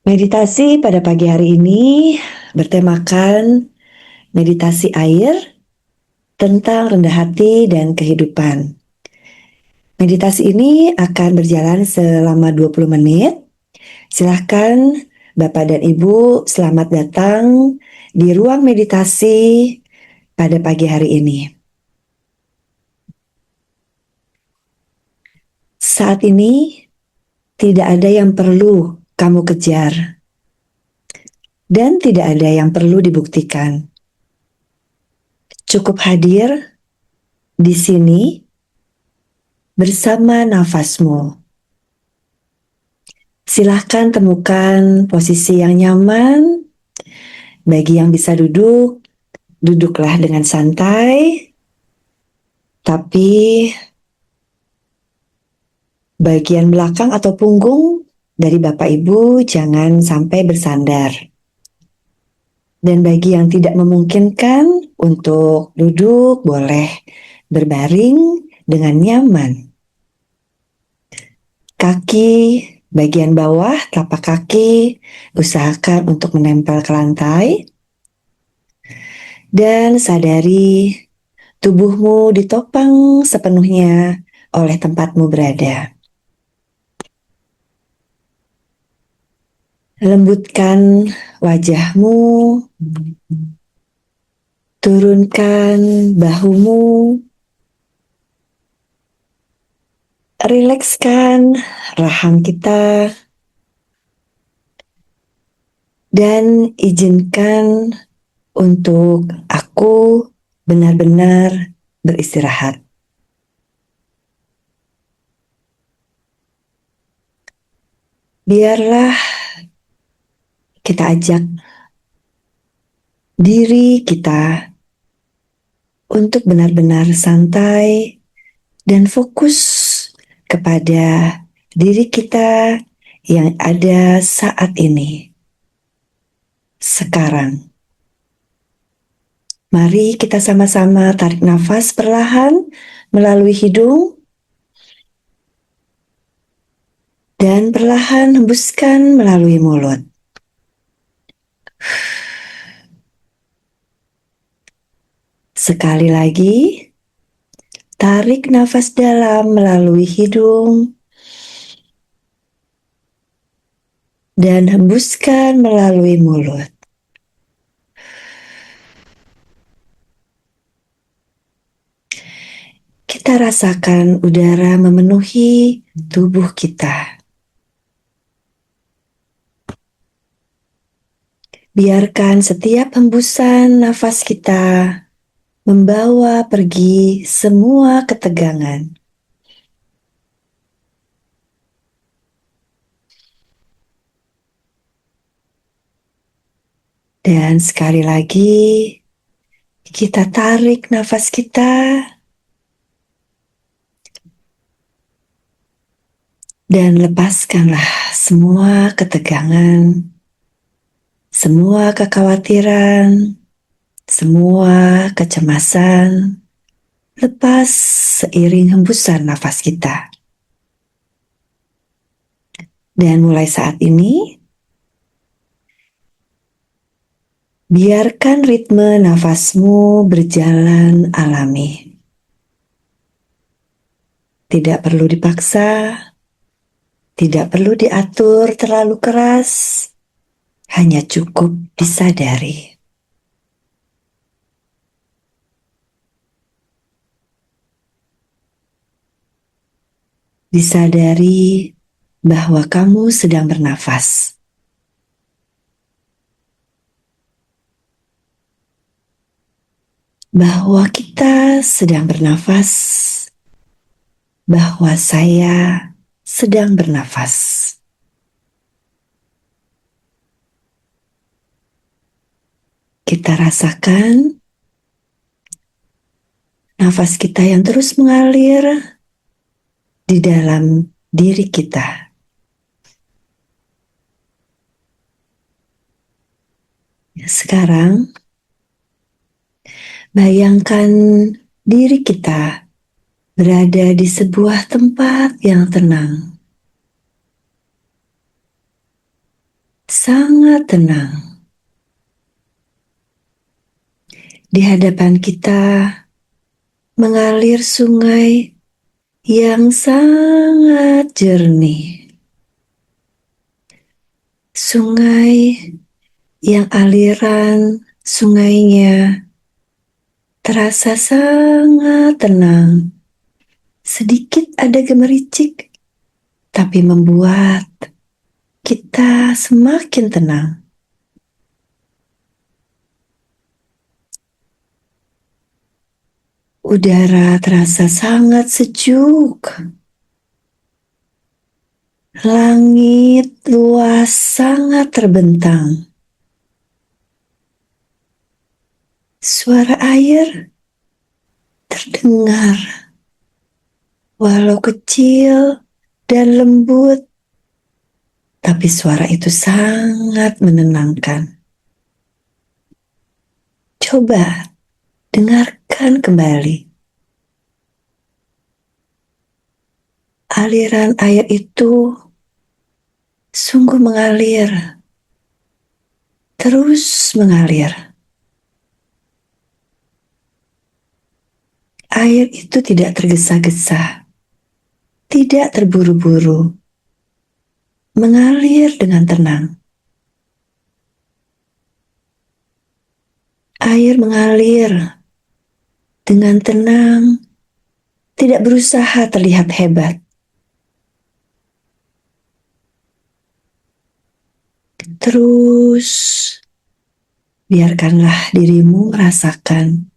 Meditasi pada pagi hari ini bertemakan meditasi air tentang rendah hati dan kehidupan. Meditasi ini akan berjalan selama 20 menit. Silahkan Bapak dan Ibu selamat datang di ruang meditasi pada pagi hari ini. Saat ini tidak ada yang perlu kamu kejar dan tidak ada yang perlu dibuktikan. Cukup hadir di sini bersama nafasmu. Silahkan temukan posisi yang nyaman. Bagi yang bisa duduk, duduklah dengan santai. Tapi bagian belakang atau punggung dari Bapak Ibu jangan sampai bersandar. Dan bagi yang tidak memungkinkan untuk duduk, boleh berbaring dengan nyaman. Kaki bagian bawah, telapak kaki, usahakan untuk menempel ke lantai. Dan sadari tubuhmu ditopang sepenuhnya oleh tempatmu berada. Lembutkan wajahmu, turunkan bahumu, rilekskan rahang kita, dan izinkan untuk aku benar-benar beristirahat. Biarlah kita ajak diri kita untuk benar-benar santai dan fokus kepada diri kita yang ada saat ini. Sekarang. Mari kita sama-sama tarik nafas perlahan melalui hidung dan perlahan hembuskan melalui mulut. Sekali lagi, tarik nafas dalam melalui hidung dan hembuskan melalui mulut. Kita rasakan udara memenuhi tubuh kita. Biarkan setiap hembusan nafas kita membawa pergi semua ketegangan. Dan sekali lagi, kita tarik nafas kita dan lepaskanlah semua ketegangan, semua kekhawatiran, semua kecemasan. Lepas seiring hembusan nafas kita. Dan mulai saat ini, biarkan ritme nafasmu berjalan alami. Tidak perlu dipaksa, tidak perlu diatur terlalu keras, hanya cukup disadari. Disadari bahwa kamu sedang bernafas. Bahwa kita sedang bernafas, bahwa saya sedang bernafas. Kita rasakan nafas kita yang terus mengalir di dalam diri kita. Sekarang, bayangkan diri kita berada di sebuah tempat yang tenang. sangat tenang. Di hadapan kita mengalir sungai yang sangat jernih. Sungai yang aliran sungainya terasa sangat tenang. Sedikit ada gemericik, tapi membuat kita semakin tenang. Udara terasa sangat sejuk. Langit luas sangat terbentang. Suara air terdengar, walau kecil dan lembut, tapi suara itu sangat menenangkan. Coba dengarkan kembali. Aliran air itu sungguh mengalir, terus mengalir. Air itu tidak tergesa-gesa, tidak terburu-buru, mengalir dengan tenang. Air mengalir dengan tenang, tidak berusaha terlihat hebat. Terus, biarkanlah dirimu merasakan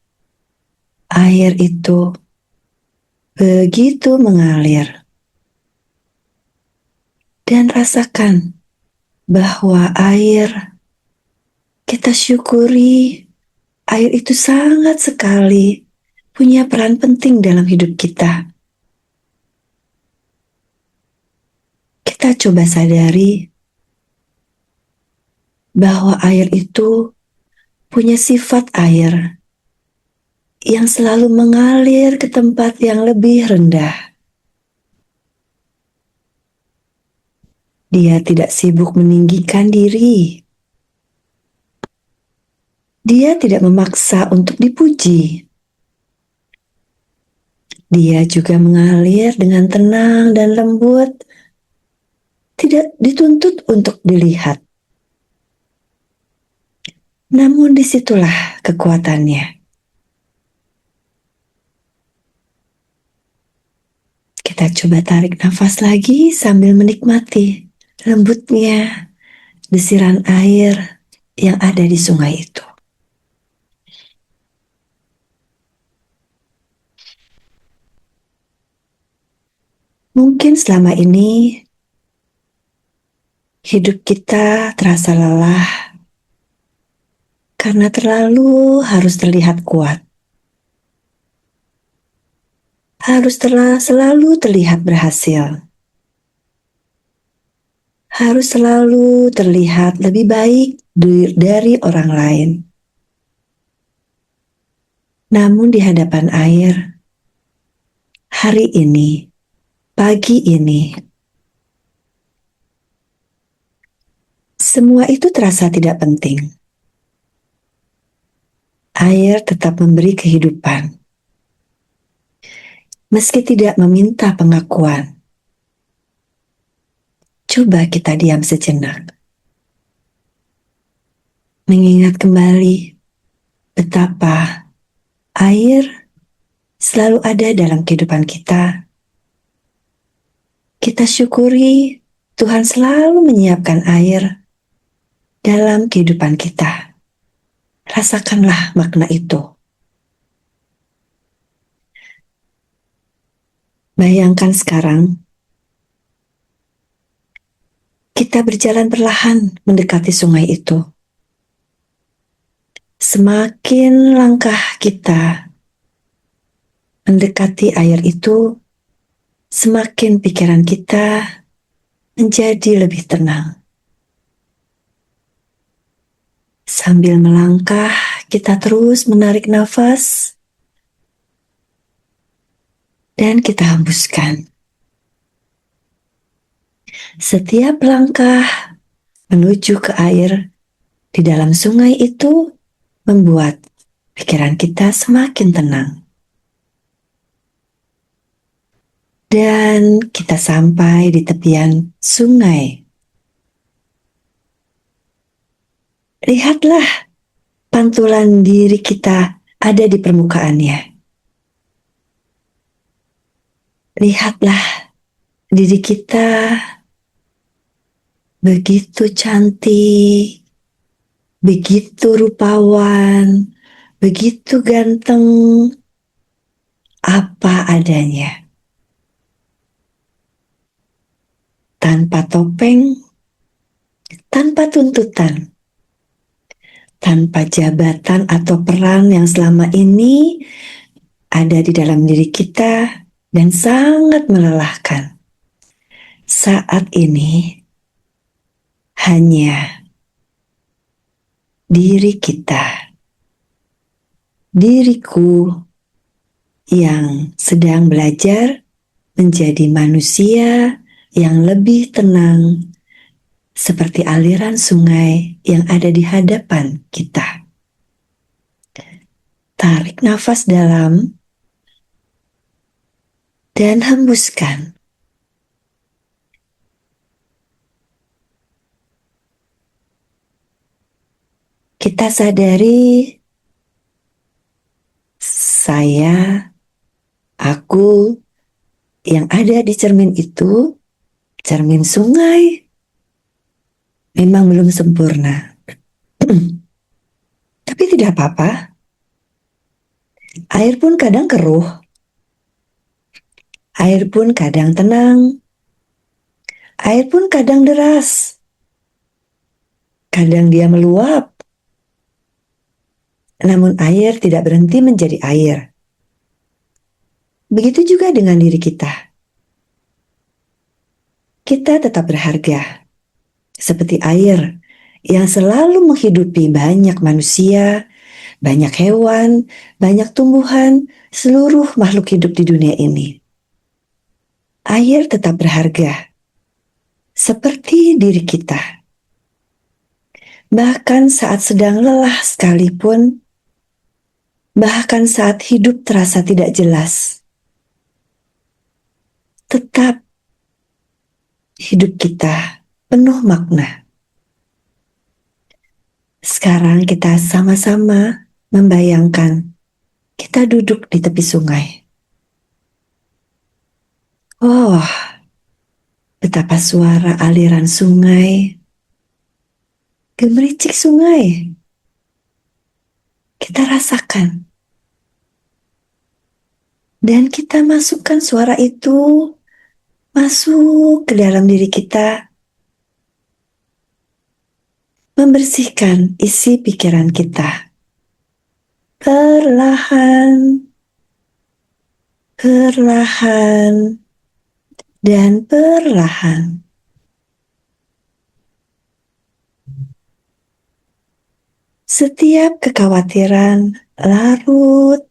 air itu begitu mengalir. Dan rasakan bahwa air, kita syukuri air itu sangat sekali punya peran penting dalam hidup kita. Kita coba sadari bahwa air itu punya sifat air yang selalu mengalir ke tempat yang lebih rendah. Dia tidak sibuk meninggikan diri. Dia tidak memaksa untuk dipuji. Dia juga mengalir dengan tenang dan lembut, tidak dituntut untuk dilihat. Namun disitulah kekuatannya. Kita coba tarik nafas lagi sambil menikmati lembutnya desiran air yang ada di sungai itu. Mungkin selama ini hidup kita terasa lelah karena terlalu harus terlihat kuat. Harus selalu terlihat berhasil. Harus selalu terlihat lebih baik dari orang lain. Namun di hadapan air, hari ini, pagi ini, semua itu terasa tidak penting. Air tetap memberi kehidupan. Meski tidak meminta pengakuan. Coba kita diam sejenak. Mengingat kembali betapa air selalu ada dalam kehidupan kita. Kita syukuri Tuhan selalu menyiapkan air dalam kehidupan kita. Rasakanlah makna itu. Bayangkan sekarang, kita berjalan perlahan mendekati sungai itu. Semakin langkah kita mendekati air itu, semakin pikiran kita menjadi lebih tenang. Sambil melangkah, kita terus menarik nafas dan kita hembuskan. Setiap langkah menuju ke air di dalam sungai itu membuat pikiran kita semakin tenang. Dan kita sampai di tepian sungai. Lihatlah pantulan diri kita ada di permukaannya. Lihatlah diri kita begitu cantik, begitu rupawan, begitu ganteng, apa adanya. Tanpa topeng, tanpa tuntutan, tanpa jabatan atau peran yang selama ini ada di dalam diri kita dan sangat melelahkan. Saat ini hanya diri kita, diriku yang sedang belajar menjadi manusia yang lebih tenang, seperti aliran sungai yang ada di hadapan kita. Tarik nafas dalam dan hembuskan. Kita sadari saya, aku yang ada di cermin itu, cermin sungai, memang belum sempurna. Tapi tidak apa-apa. Air pun kadang keruh. Air pun kadang tenang. Air pun kadang deras. Kadang dia meluap. Namun air tidak berhenti menjadi air. Begitu juga dengan diri kita. Kita tetap berharga. Seperti air yang selalu menghidupi banyak manusia, banyak hewan, banyak tumbuhan, seluruh makhluk hidup di dunia ini. Air tetap berharga, seperti diri kita. Bahkan saat sedang lelah sekalipun, bahkan saat hidup terasa tidak jelas, tetap hidup kita penuh makna. Sekarang kita sama-sama membayangkan kita duduk di tepi sungai. Oh, betapa suara aliran sungai, gemericik sungai, kita rasakan. Dan kita masukkan suara itu masuk ke dalam diri kita, membersihkan isi pikiran kita. Perlahan, perlahan, dan perlahan. Setiap kekhawatiran larut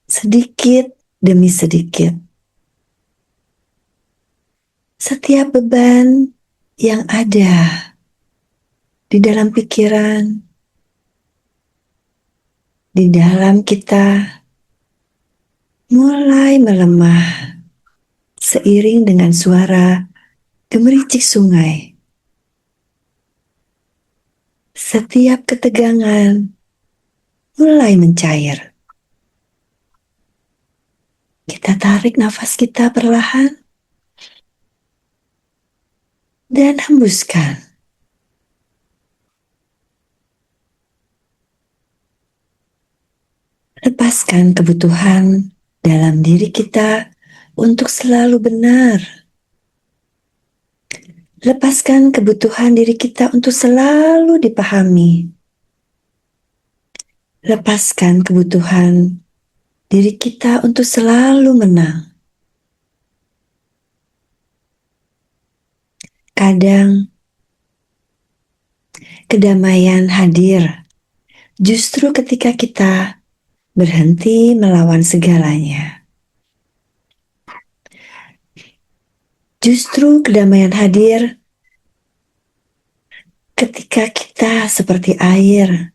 sedikit demi sedikit. Setiap beban yang ada di dalam pikiran, di dalam kita, mulai melemah seiring dengan suara gemericik sungai. Setiap ketegangan mulai mencair. Kita tarik nafas kita perlahan dan hembuskan. Lepaskan kebutuhan dalam diri kita untuk selalu benar. Lepaskan kebutuhan diri kita untuk selalu dipahami. Lepaskan kebutuhan diri kita untuk selalu menang. Kadang kedamaian hadir justru ketika kita berhenti melawan segalanya. Justru kedamaian hadir Ketika kita seperti air,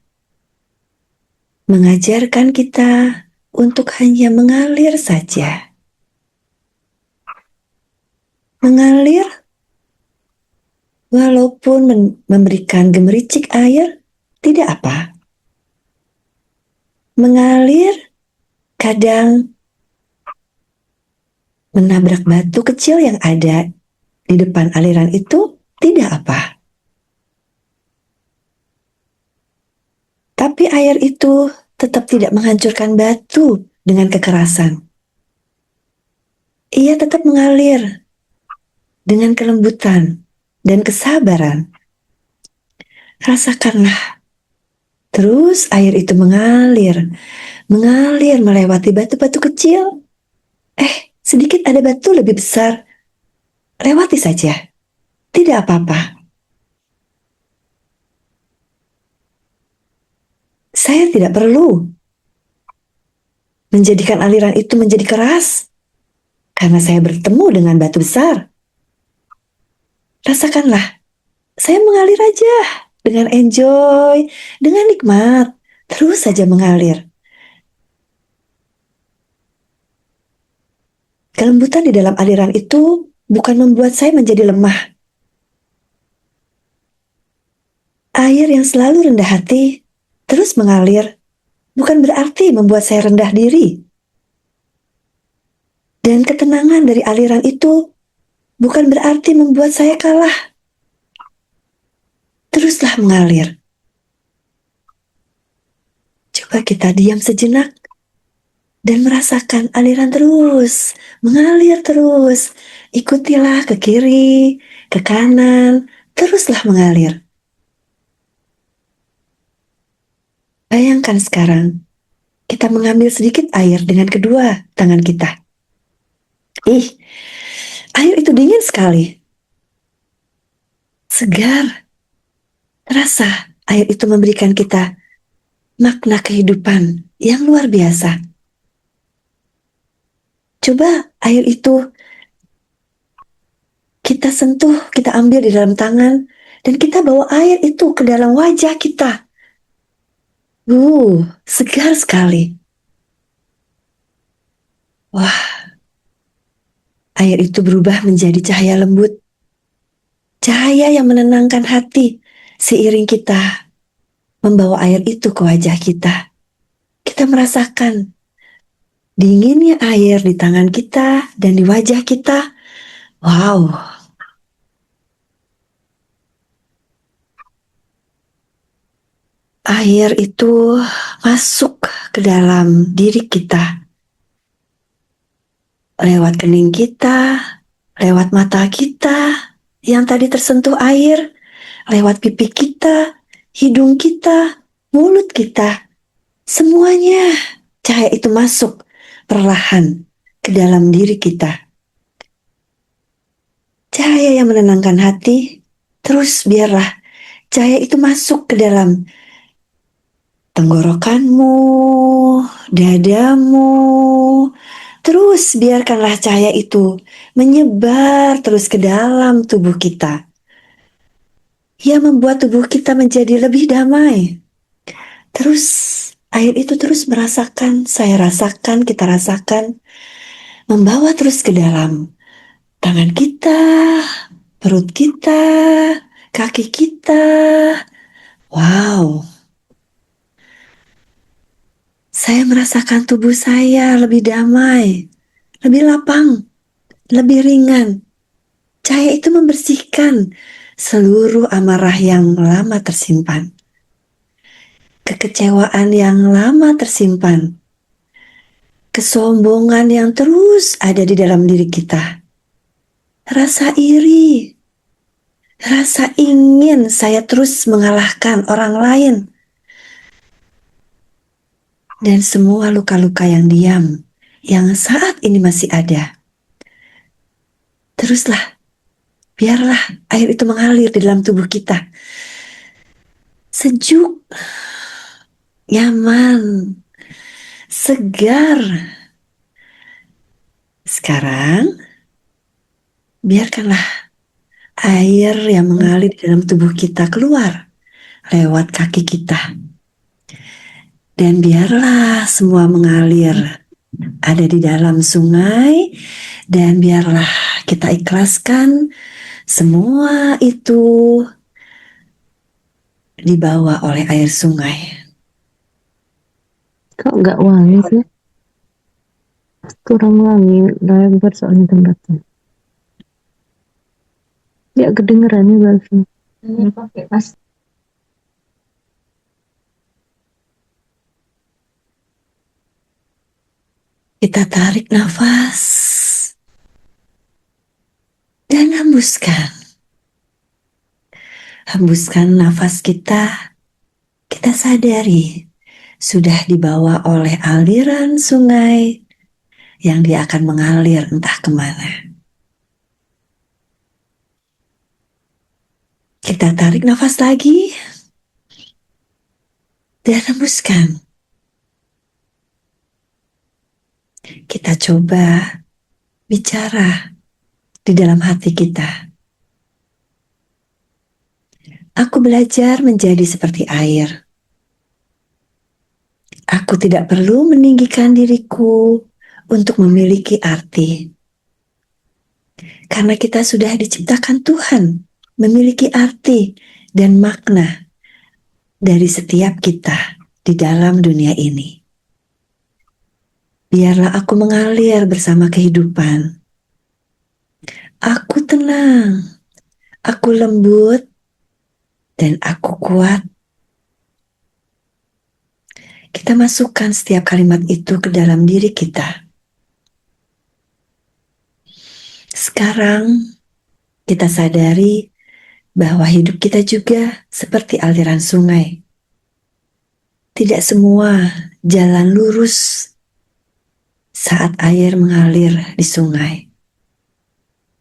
mengajarkan kita untuk hanya mengalir saja. Mengalir walaupun memberikan gemericik air, tidak apa. Mengalir kadang menabrak batu kecil yang ada di depan aliran itu, tidak apa. Tapi air itu tetap tidak menghancurkan batu dengan kekerasan. Ia tetap mengalir dengan kelembutan dan kesabaran. Rasakanlah. Terus air itu mengalir melewati batu-batu kecil. Sedikit ada batu lebih besar. Lewati saja. Tidak apa-apa. Saya tidak perlu menjadikan aliran itu menjadi keras. Karena saya bertemu dengan batu besar. Rasakanlah. Saya mengalir aja. Dengan enjoy. Dengan nikmat. Terus saja mengalir. Kelembutan di dalam aliran itu bukan membuat saya menjadi lemah. Air yang selalu rendah hati terus mengalir bukan berarti membuat saya rendah diri. Dan ketenangan dari aliran itu bukan berarti membuat saya kalah. Teruslah mengalir. Coba kita diam sejenak dan merasakan aliran terus, mengalir terus. Ikutilah ke kiri, ke kanan, teruslah mengalir. Bayangkan sekarang, kita mengambil sedikit air dengan kedua tangan kita. Air itu dingin sekali. Segar. Terasa air itu memberikan kita makna kehidupan yang luar biasa. Coba air itu kita sentuh, kita ambil di dalam tangan, dan kita bawa air itu ke dalam wajah kita. Segar sekali. Wah, air itu berubah menjadi cahaya lembut. Cahaya yang menenangkan hati seiring kita membawa air itu ke wajah kita. Kita merasakan dinginnya air di tangan kita dan di wajah kita. Wow. Air itu masuk ke dalam diri kita. Lewat kening kita, lewat mata kita yang tadi tersentuh air, lewat pipi kita, hidung kita, mulut kita. Semuanya cahaya itu masuk perlahan ke dalam diri kita. Cahaya yang menenangkan hati, terus biarlah cahaya itu masuk ke dalam tenggorokanmu, dadamu. Terus biarkanlah cahaya itu menyebar terus ke dalam tubuh kita. Ia membuat tubuh kita menjadi lebih damai. Terus air itu terus merasakan, saya rasakan, kita rasakan, membawa terus ke dalam tangan kita, perut kita, kaki kita. Wow. Saya merasakan tubuh saya lebih damai, lebih lapang, lebih ringan. Cahaya itu membersihkan seluruh amarah yang lama tersimpan. Kekecewaan yang lama tersimpan. Kesombongan yang terus ada di dalam diri kita. Rasa iri. Rasa ingin saya terus mengalahkan orang lain. Dan semua luka-luka yang diam, yang saat ini masih ada. Teruslah, biarlah air itu mengalir di dalam tubuh kita. Sejuk, nyaman, segar. Sekarang, biarkanlah Air yang mengalir di dalam tubuh kita keluar lewat kaki kita. Dan biarlah semua mengalir ada di dalam sungai, dan biarlah kita ikhlaskan semua itu dibawa oleh air sungai. Kok nggak wangi sih? Kurang wangi, lebar soalnya tempatnya. Ya kedengeran ya bagus. Pakai pas. Kita tarik nafas dan hembuskan. Hembuskan nafas kita. Kita sadari sudah dibawa oleh aliran sungai yang dia akan mengalir entah kemana. Kita tarik nafas lagi dan hembuskan. Kita coba bicara di dalam hati kita. Aku belajar menjadi seperti air. Aku tidak perlu meninggikan diriku untuk memiliki arti. Karena kita sudah diciptakan Tuhan memiliki arti dan makna dari setiap kita di dalam dunia ini. Biarlah aku mengalir bersama kehidupan. Aku tenang, aku lembut, dan aku kuat. Kita masukkan setiap kalimat itu ke dalam diri kita. Sekarang kita sadari bahwa hidup kita juga seperti aliran sungai. Tidak semua jalan lurus saat air mengalir di sungai.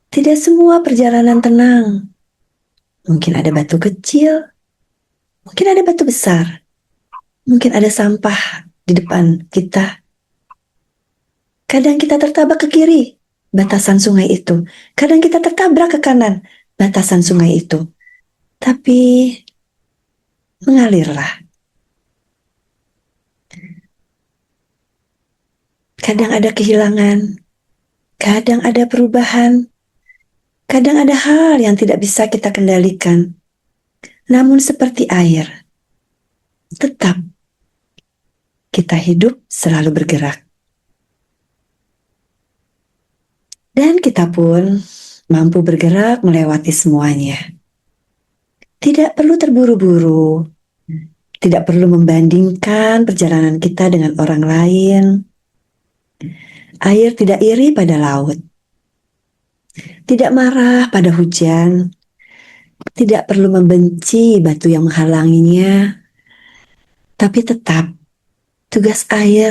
Tidak semua perjalanan tenang. Mungkin ada batu kecil, mungkin ada batu besar, mungkin ada sampah di depan kita. Kadang kita tertabak ke kiri, batasan sungai itu. Kadang kita tertabrak ke kanan, batasan sungai itu. Tapi mengalirlah. Kadang ada kehilangan, kadang ada perubahan, kadang ada hal yang tidak bisa kita kendalikan. Namun seperti air, tetap kita hidup selalu bergerak. Dan kita pun mampu bergerak melewati semuanya. Tidak perlu terburu-buru, tidak perlu membandingkan perjalanan kita dengan orang lain. Air tidak iri pada laut, tidak marah pada hujan, tidak perlu membenci batu yang menghalanginya, tapi tetap tugas air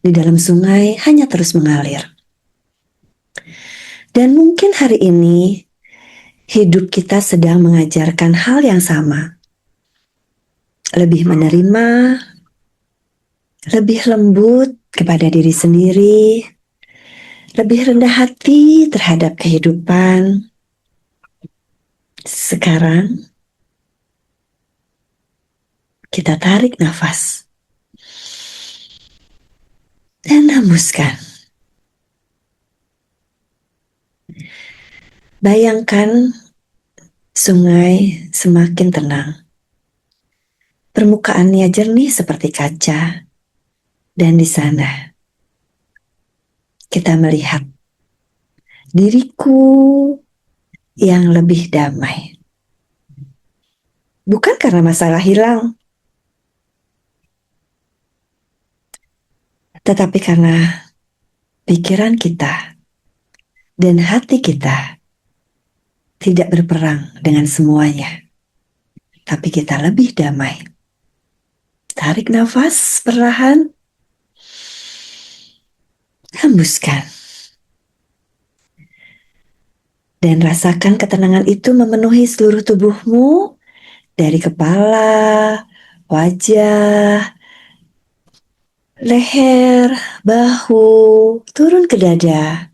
di dalam sungai hanya terus mengalir. Dan mungkin hari ini hidup kita sedang mengajarkan hal yang sama. Lebih menerima, lebih lembut kepada diri sendiri, lebih rendah hati terhadap kehidupan. Sekarang kita tarik nafas dan hembuskan. Bayangkan sungai semakin tenang. Permukaannya jernih seperti kaca. Dan di sana kita melihat diriku yang lebih damai. Bukan karena masalah hilang, tetapi karena pikiran kita dan hati kita tidak berperang dengan semuanya, tapi kita lebih damai. Tarik nafas perlahan, hembuskan. Dan rasakan ketenangan itu memenuhi seluruh tubuhmu, dari kepala, wajah, leher, bahu, turun ke dada,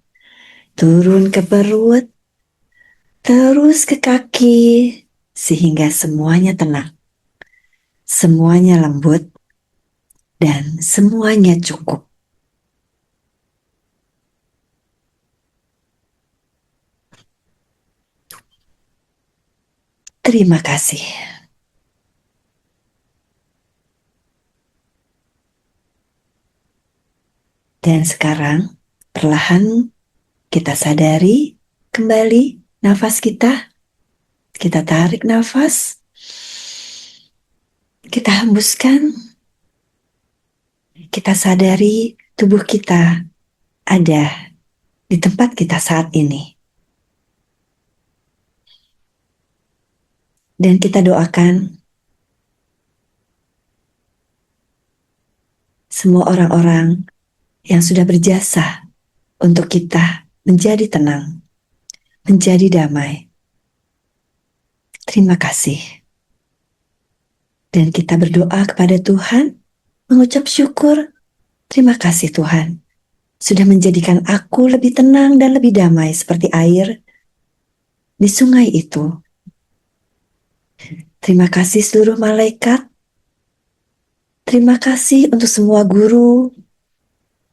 turun ke perut, terus ke kaki, sehingga semuanya tenang, semuanya lembut, dan semuanya cukup. Terima kasih. Dan sekarang, perlahan kita sadari kembali nafas kita. Kita tarik nafas. Kita hembuskan. Kita sadari tubuh kita ada di tempat kita saat ini. Dan kita doakan semua orang-orang yang sudah berjasa untuk kita menjadi tenang, menjadi damai. Terima kasih. Dan kita berdoa kepada Tuhan, mengucap syukur. Terima kasih Tuhan, sudah menjadikan aku lebih tenang dan lebih damai seperti air di sungai itu. Terima kasih seluruh malaikat. Terima kasih untuk semua guru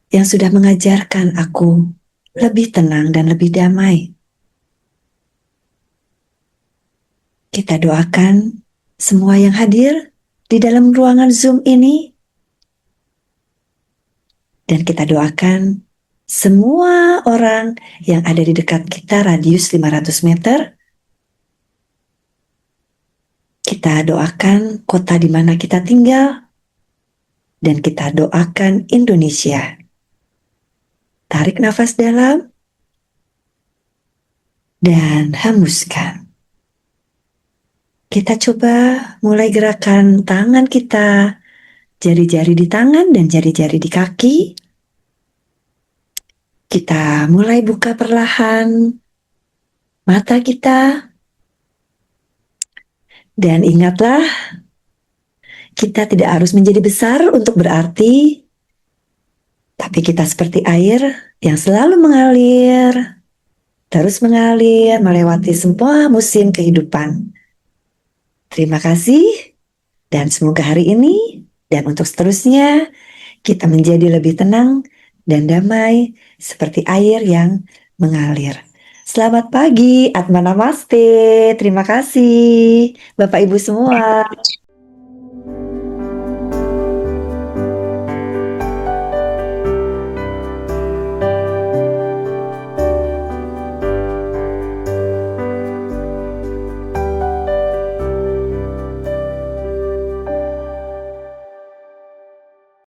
yang sudah mengajarkan aku lebih tenang dan lebih damai. Kita doakan semua yang hadir di dalam ruangan Zoom ini. Dan kita doakan semua orang yang ada di dekat kita radius 500 meter. Kita doakan kota di mana kita tinggal. Dan kita doakan Indonesia. Tarik nafas dalam. Dan hembuskan. Kita coba mulai gerakan tangan kita, jari-jari di tangan dan jari-jari di kaki. Kita mulai buka perlahan mata kita. Dan ingatlah, kita tidak harus menjadi besar untuk berarti, tapi kita seperti air yang selalu mengalir, terus mengalir melewati semua musim kehidupan. Terima kasih, dan semoga hari ini dan untuk seterusnya kita menjadi lebih tenang dan damai seperti air yang mengalir. Selamat pagi, Atma Namaste. Terima kasih, Bapak Ibu semua.